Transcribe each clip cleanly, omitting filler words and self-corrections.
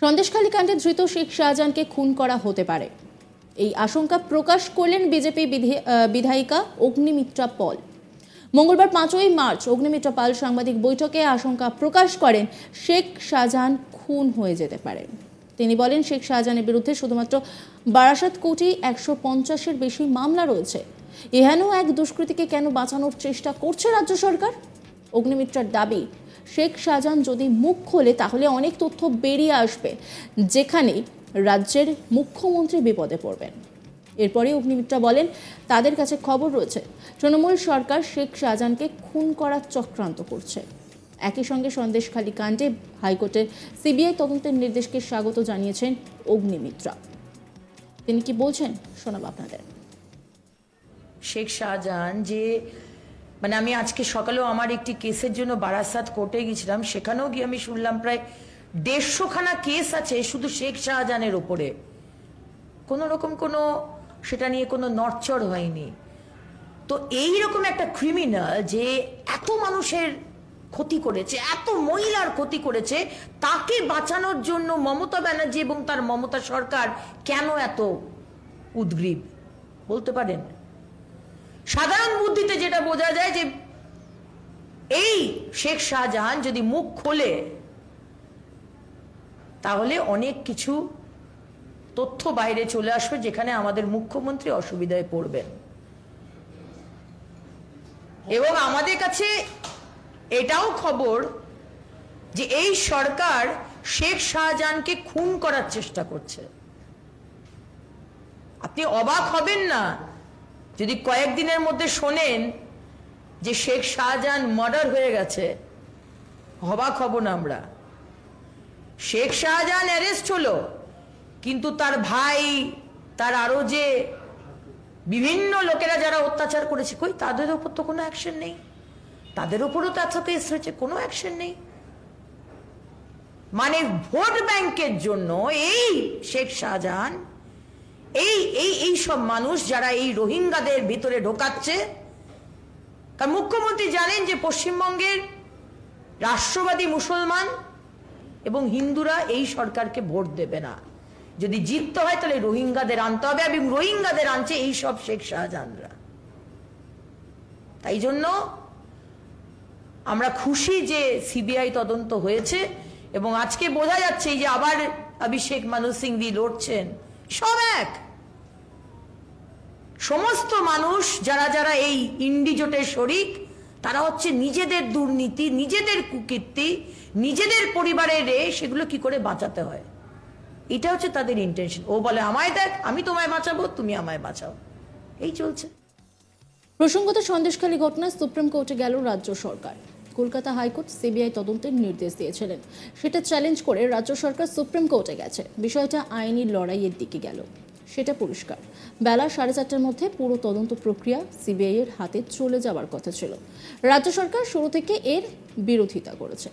সন্দেশখালী কাণ্ডে ধৃত শেখ শাহজাহানকে খুন করা হতে পারে, এই আশঙ্কা প্রকাশ করলেন বিজেপি বিধায়িকা অগ্নিমিত্রা পল। মঙ্গলবার 5ই মার্চ অগ্নিমিত্রা পাল সাংবাদিক বৈঠকে আশঙ্কা প্রকাশ করেন শেখ শাহজাহান খুন হয়ে যেতে পারেন। তিনি বলেন, শেখ শাহজাহানের বিরুদ্ধে শুধুমাত্র বারাসাত কোটি 150-এর বেশি মামলা রয়েছে। এহেন এক দুষ্কৃতীকে কেন বাঁচানোর চেষ্টা করছে রাজ্য সরকার? অগ্নিমিত্রার দাবি, শেখ শাহজাহান যদি মুখ খোলে তাহলে অনেক তথ্য বেরিয়ে আসবে, যেখানে রাজ্যের মুখ্যমন্ত্রী বিপদে পড়বেন। এরপরে অগ্নিমিত্রা বলেন, তাদের কাছে খবর রয়েছে তৃণমূল সরকার শেখ শাহজাহানকে খুন করার চক্রান্ত করছে। একই সঙ্গে সন্দেশখালী কাণ্ডে হাইকোর্টের সিবিআই তদন্তের নির্দেশকে স্বাগত জানিয়েছেন অগ্নিমিত্রা। তিনি কি বলছেন শোনাব আপনাদের। শেখ শাহজাহান যে আমি আজকে সকালেও আমার একটি কেসের জন্য বারাসাত কোর্টে গেছিলাম, সেখানেও গিয়ে আমি শুনলাম প্রায় 150খানা কেস আছে শুধু শেখ শাহজাহানের ওপরে। কোনো রকম সেটা নিয়ে কোনো নড়চড় হয়নি। তো এইরকম একটা ক্রিমিনাল যে এত মানুষের ক্ষতি করেছে, এত মহিলার ক্ষতি করেছে, তাকে বাঁচানোর জন্য মমতা ব্যানার্জি এবং তার মমতা সরকার কেন এত উদ্গ্রীব বলতে পারেন? সাধারণ বুদ্ধিতে যেটা বোঝা যায় যে এই শেখ শাহজাহান যদি মুখ খোলে তাহলে অনেক কিছু তথ্য বাইরে চলে আসবে, যেখানে আমাদের মুখ্যমন্ত্রী অসুবিধায় পড়বেন। এবং আমাদের কাছে এটাও খবর যে এই সরকার শেখ শাহজাহানকে খুন করার চেষ্টা করছে। আপনি অবাক হবেন না যদি কয়েকদিনের মধ্যে শোনেন যে শেখ শাহজাহান মার্ডার হয়ে গেছে। অবাক হব না আমরা। শেখ শাহজাহান অ্যারেস্ট হলো, কিন্তু তার ভাই, তার আরো যে বিভিন্ন লোকেরা যারা অত্যাচার করেছে, কই তাদের উপর তো কোনো অ্যাকশন নেই। তাদের উপরও তো এত কেস হয়েছে, কোনো অ্যাকশন নেই। ভোট ব্যাংকের জন্য এই শেখ শাহজাহান, এই সব মানুষ যারা এই রোহিঙ্গাদের ভিতরে ঢোকাচ্ছে। কারণ মুখ্যমন্ত্রী জানেন যে পশ্চিমবঙ্গের রাষ্ট্রবাদী মুসলমান এবং হিন্দুরা এই সরকারকে ভোট দেবে না। যদি জিততে হয় তাহলে রোহিঙ্গাদের আনতে হবে, এবং রোহিঙ্গাদের আনছে এই সব শেখ শাহজাহানরা। তাই জন্য আমরা খুশি যে সিবিআই তদন্ত হয়েছে, এবং আজকে বোঝা যাচ্ছে যে আবার অভিষেক মানু সিংভি লড়ছেন। সব এক, সমস্ত মানুষ যারা যারা এই ইন্ডি জোটের শরিক, তারা হচ্ছে নিজেদের দুর্নীতি, নিজেদের কুকীর্তি, নিজেদের পরিবারের সেগুলো কি করে বাঁচাতে হয়, এটা হচ্ছে তাদের ইন্টেনশন। ও বলে আমায় দেখ, আমি তোমায় বাঁচাবো, তুমি আমায় বাঁচাও, এই চলছে। প্রসঙ্গত সন্দেশখালী ঘটনায় সুপ্রিম কোর্টে গেল রাজ্য সরকার। কলকাতা হাইকোর্ট সিবিআই তদন্তের নির্দেশ দিয়েছিলেন, সেটা চ্যালেঞ্জ করে রাজ্য সরকার সুপ্রিম কোর্টে গেছে। বিষয়টা আইনি লড়াইয়ের দিকে গেল, সেটা পরিষ্কার। বেলা 4:30টার মধ্যে পুরো তদন্ত প্রক্রিয়া সিবিআই এর হাতে চলে যাওয়ার কথা ছিল। রাজ্য সরকার শুরু থেকে এর বিরোধিতা করেছে।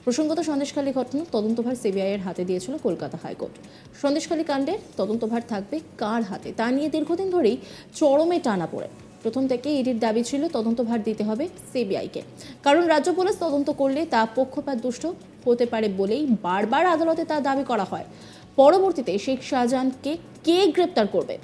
প্রসঙ্গত সন্দেশখালী ঘটনার তদন্তভার সিবিআই এর হাতে দিয়েছিল কলকাতা হাইকোর্ট। সন্দেশখালী কাণ্ডের তদন্তভার থাকবে কার হাতে, তা নিয়ে দীর্ঘদিন ধরেই চরমে টানা পড়ে। প্রথম থেকে ইডির দাবি ছিল তদন্তভার দিতে হবে সিবিআইকে, কারণ রাজ্য পুলিশ তদন্ত করলে তা পক্ষপাত দুষ্ট হতে পারে বলেই বারবার আদালতে তা দাবি করা হয়। পরবর্তীতে শেখ শাহজাহানকে কে গ্রেপ্তার করবে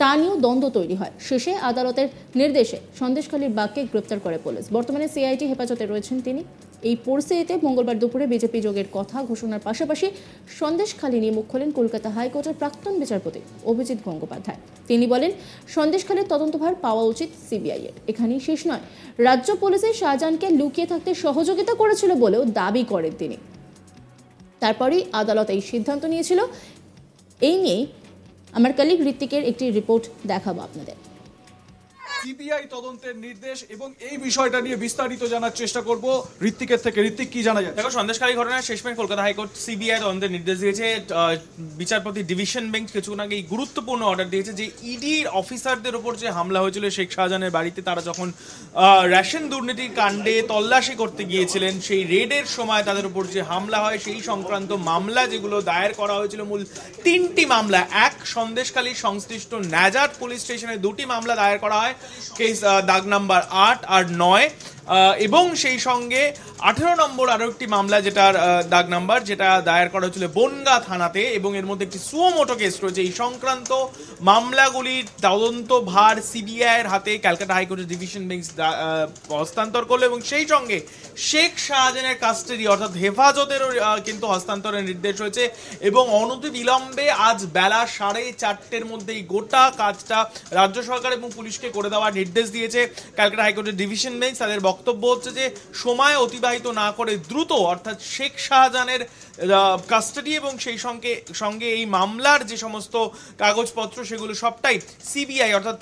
তা নিয়েও দ্বন্দ্ব তৈরি হয়। শেষে আদালতের নির্দেশে সন্দেশখালীর বাঘকে গ্রেপ্তার করে পুলিশ। বর্তমানে সিআইডি হেফাজতে রয়েছেন তিনি। এই পরিস্থিতিতে মঙ্গলবার দুপুরে বিজেপি যোগের কথা ঘোষণার পাশাপাশি সন্দেশখালী নিয়ে মুখ খোলেন কলকাতা হাইকোর্টের প্রাক্তন বিচারপতি অভিজিৎ গঙ্গোপাধ্যায়। তিনি বলেন, সন্দেশখালীর তদন্তভার পাওয়া উচিত সিবিআই এর। এখানেই শেষ নয়, রাজ্য পুলিশের শাহজাহানকে লুকিয়ে থাকতে সহযোগিতা করেছিল বলেও দাবি করেন তিনি। তারপরেই আদালত এই সিদ্ধান্ত নিয়েছিল। এই নিয়ে আমার কলিগ ঋত্বিকের একটি রিপোর্ট দেখাবো আপনাদের। সিবিআই তদন্তের নির্দেশ এবং এই বিষয়টা নিয়ে বিস্তারিত জানার চেষ্টা করব ঋত্বিকের থেকে। ঋত্বিক, কি জানা যায়? দেখো, সন্দেশখালী ঘটনায় শেষমেশ কলকাতা হাইকোর্ট সিবিআই তদন্তের নির্দেশ দিয়েছে। বিচারপতি ডিভিশন বেঞ্চ কিছুক্ষণ আগে গুরুত্বপূর্ণ অর্ডার দিয়েছে যে ইডির অফিসারদের উপর যে হামলা হয়েছিল শেখ শাহজাহানের বাড়িতে, তারা যখন রেশন দুর্নীতির কাণ্ডে তল্লাশি করতে গিয়েছিলেন, সেই রেডের সময় তাদের উপর যে হামলা হয় সেই সংক্রান্ত মামলা যেগুলো দায়ের করা হয়েছিল, মূল 3টি মামলা। এক, সন্দেশখালীর সংশ্লিষ্ট নাজার পুলিশ স্টেশনে 2টি মামলা দায়ের করা হয়, কেস দাগ নাম্বার 8 আর 9। এবং সেই সঙ্গে 18 নম্বর আরো একটি মামলা, যেটার দাগ নাম্বার, যেটা দায়ের করা হয়েছিল বনগাঁ থানাতে, এবং এর মধ্যে একটি সুমোটো কেস রয়েছে। এই সংক্রান্ত মামলাগুলির তদন্ত ভার সিবিআই এর হাতে ক্যালকাটা হাইকোর্টের ডিভিশন বেঞ্চ হস্তান্তর করলো, এবং সেই সঙ্গে শেখ শাহজাহানের কাস্টাডি অর্থাৎ হেফাজতেরও কিন্তু হস্তান্তরের নির্দেশ হয়েছে, এবং অনতিবিলম্বে আজ বেলা 4:30-র মধ্যেই গোটা কাজটা রাজ্য সরকার এবং পুলিশকে করে দেওয়ার নির্দেশ দিয়েছে ক্যালকাটা হাইকোর্টের ডিভিশন বেঞ্চ। তাদের বক্তব্য হচ্ছে যে সময় অতিবাহিত না করে দ্রুত, অর্থাৎ শেখ শাহজাহানের কাস্টাডি এবং সেই সঙ্গে এই মামলার যে সমস্ত কাগজপত্র সেগুলো সবটাই সিবিআই অর্থাৎ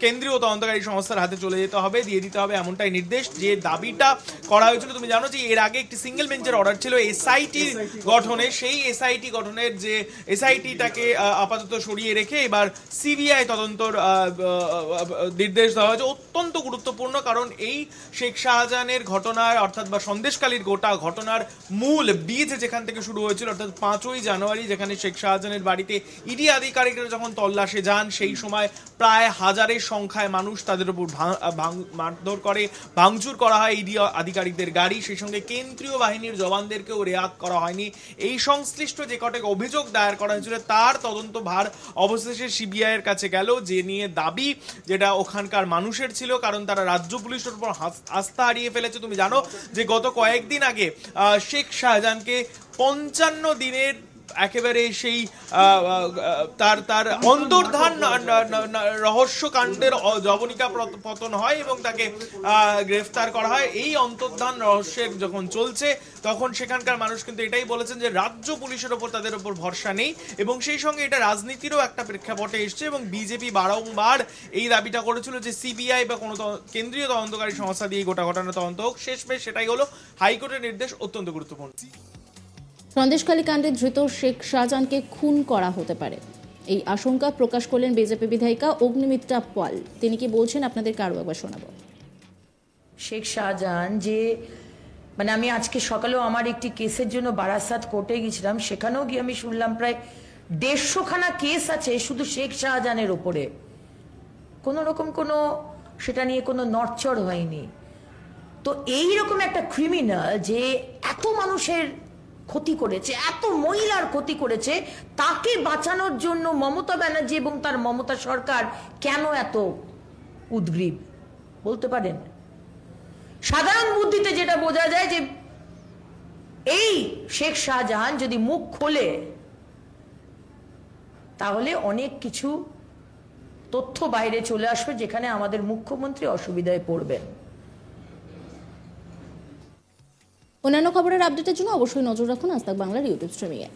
কেন্দ্রীয় তদন্তকারী সংস্থার হাতে চলে যেতে হবে, দিয়ে দিতে হবে, এমনটাই নির্দেশ। যে দাবিটা করা হয়েছিল, তুমি জানো যে এর আগে একটি সিঙ্গেল বেঞ্চের অর্ডার ছিল এসআইটি গঠনে, সেই এসআইটি গঠনের যে এসআইটিটাকে আপাতত সরিয়ে রেখে এবার সিবিআই তদন্তর নির্দেশ দেওয়া হয়েছে। অত্যন্ত গুরুত্বপূর্ণ, কারণ এই শেখ শাহজাহানের ঘটনার অর্থাৎ বা সন্দেশখালীর গোটা ঘটনার মূল বীজ যেখান থেকে শুরু হয়েছিল, অর্থাৎ 5ই জানুয়ারি, যেখানে শেখ শাহজাহানের বাড়িতে ইডি আধিকারিকরা যখন তল্লাশে যান, সেই সময় প্রায় হাজারের সংখ্যায় মানুষ তাদের উপর মারধর করে, ভাঙচুর করা হয় ইডি আধিকারিকদের গাড়ি, সেই সঙ্গে কেন্দ্রীয় বাহিনীর জওয়ানদেরকেও রেয়াত করা হয়নি। এই সংশ্লিষ্ট যে কটা অভিযোগ দায়ের করা হয়েছিল তার তদন্ত ভার অবশেষে সিবিআই এর কাছে গেল, যে নিয়ে দাবি যেটা ওখানকার মানুষের ছিল, কারণ তারা রাজ্য পুলিশের উপর আস্থা হারিয়ে ফেলেছে। তুমি জানো যে গত কয়েকদিন আগে শেখ শাহজাহানকে 55 দিনের একেবারে সেই তার অন্তর্ধান রহস্যকাণ্ডের জবনিকা পতন হয় এবং তাকে গ্রেফতার করা হয়। এই অন্তর্ধান রহস্যের যখন চলছে তখন সেখানকার মানুষ কিন্তু এটাই বলেছেন যে রাজ্য পুলিশের ওপর তাদের ওপর ভরসা নেই, এবং সেই সঙ্গে এটা রাজনীতিরও একটা প্রেক্ষাপটে এসছে, এবং বিজেপি বারংবার এই দাবিটা করেছিল যে সিবিআই বা কোনো কেন্দ্রীয় তদন্তকারী সংস্থা দিয়ে গোটা ঘটনা তদন্ত হোক। শেষমেশ সেটাই হলো, হাইকোর্টের নির্দেশ অত্যন্ত গুরুত্বপূর্ণ। সন্দেশখালী কাণ্ডে ধৃত শেখ শাহজাহানকে খুন করা হতে পারে, এই আশঙ্কা প্রকাশ করলেন বিজেপি বিধায়িকা অগ্নিমিত্রা পাল। তিনি কি বলছেন আপনাদেরকে আরো একবার শোনাবো। শেখ শাহজাহান যে মানে আমি আজকে সকালেও আমার একটি কেসের জন্য বারাসাত কোর্টে গেছিলাম, সেখানেও গিয়ে আমি শুনলাম প্রায় 150খানা কেস আছে শুধু শেখ শাহজাহানের ওপরে, কোনো রকম কোনো সেটা নিয়ে কোনো নড়চড় হয়নি। তো এইরকম একটা ক্রিমিনাল যে এত মানুষের ক্ষতি করেছে, এত মহিলার ক্ষতি করেছে, তাকে বাঁচানোর জন্য মমতা ব্যানার্জি এবং তার মমতা সরকার কেন এত উদ্গ্রীব বলতে পারেন? সাধারণ বুদ্ধিতে যেটা বোঝা যায় যে এই শেখ শাহজাহান যদি মুখ খোলে তাহলে অনেক কিছু তথ্য বাইরে চলে আসবে, যেখানে আমাদের মুখ্যমন্ত্রী অসুবিধায় পড়বেন। অন্যান্য খবরের আপডেটের জন্য অবশ্যই নজর রাখুন আজ তাক বাংলার ইউটিউব স্ট্রিমিংয়ে।